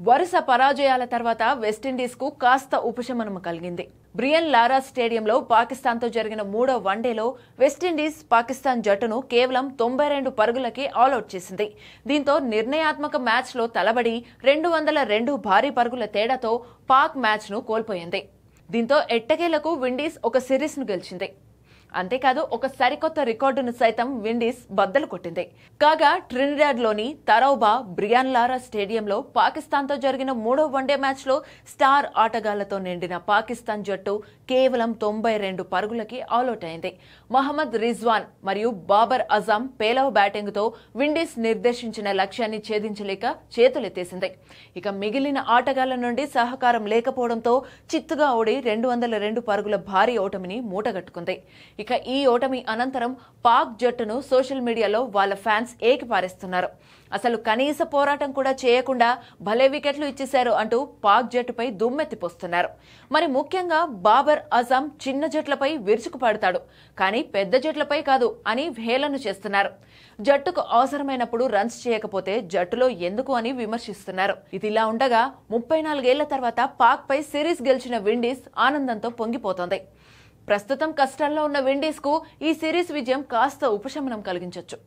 వరుస పరాజయాల తర్వాత వెస్టిండీస్కు కాస్త ఉపశమనం కలిగింది. బ్రియన్ లారా స్టేడియంలో పాకిస్తాన్తో జరిగిన మూడో వన్డేలో వెస్టిండీస్ పాకిస్తాన్ జట్టును కేవలం 92 పరుగులకే ఆలౌట్ చేసింది. దీంతో నిర్ణయాత్మక మ్యాచ్లో తలబడి 202 భారీ పరుగుల తేడాతో పాక్ మ్యాచ్ను కోల్పోయింది. దీంతో ఎట్టకేలకు విండీస్ ఒక సిరీస్ను గెలిచింది. అంతేకాదు ఒక సరికొత్త రికార్డును సైతం విండీస్ బద్దలు కొట్టింది. కాగా ట్రినిడాడ్లోని తరౌబా బ్రియాన్ లారా స్టేడియంలో పాకిస్తాన్తో జరిగిన మూడో వన్డే మ్యాచ్లో స్టార్ ఆటగాళ్లతో నిండిన పాకిస్తాన్ జట్టు కేవలం 92 పరుగులకి ఆలౌట్ అయింది. మహమ్మద్ రిజ్వాన్ మరియు బాబర్ అజాం పేలవ బ్యాటింగ్తో విండీస్ నిర్దేశించిన లక్ష్యాన్ని ఛేదించలేక చేతులెత్తేసింది. ఇక మిగిలిన ఆటగాళ్ల నుండి సహకారం లేకపోవడంతో చిత్తుగా ఓడి 202 పరుగుల భారీ ఓటమిని మూటగట్టుకుంది. ఇక ఈ ఓటమి అనంతరం పాక్ జట్టును సోషల్ మీడియాలో వాళ్ళ ఫ్యాన్స్ ఏకిపారేస్తున్నారు. అసలు కనీస పోరాటం కూడా చేయకుండా భలే వికెట్లు ఇచ్చేశారు అంటూ పాక్ జట్టుపై దుమ్మెత్తిపోస్తున్నారు. మరి ముఖ్యంగా బాబర్ అజాం చిన్న జట్లపై విరుచుకుపడతాడు, కానీ పెద్ద జట్లపై కాదు అని హేళన చేస్తున్నారు. జట్టుకు అవసరమైనప్పుడు రన్స్ చేయకపోతే జట్టులో ఎందుకు అని విమర్శిస్తున్నారు. ఇదిలా ఉండగా 34 ఏళ్ల తర్వాత పాక్ పై సిరీస్ గెలిచిన విండీస్ ఆనందంతో పొంగిపోతోంది. ప్రస్తుతం కష్టాల్లో ఉన్న విండీస్కు ఈ సిరీస్ విజయం కాస్త ఉపశమనం కలిగించొచ్చు.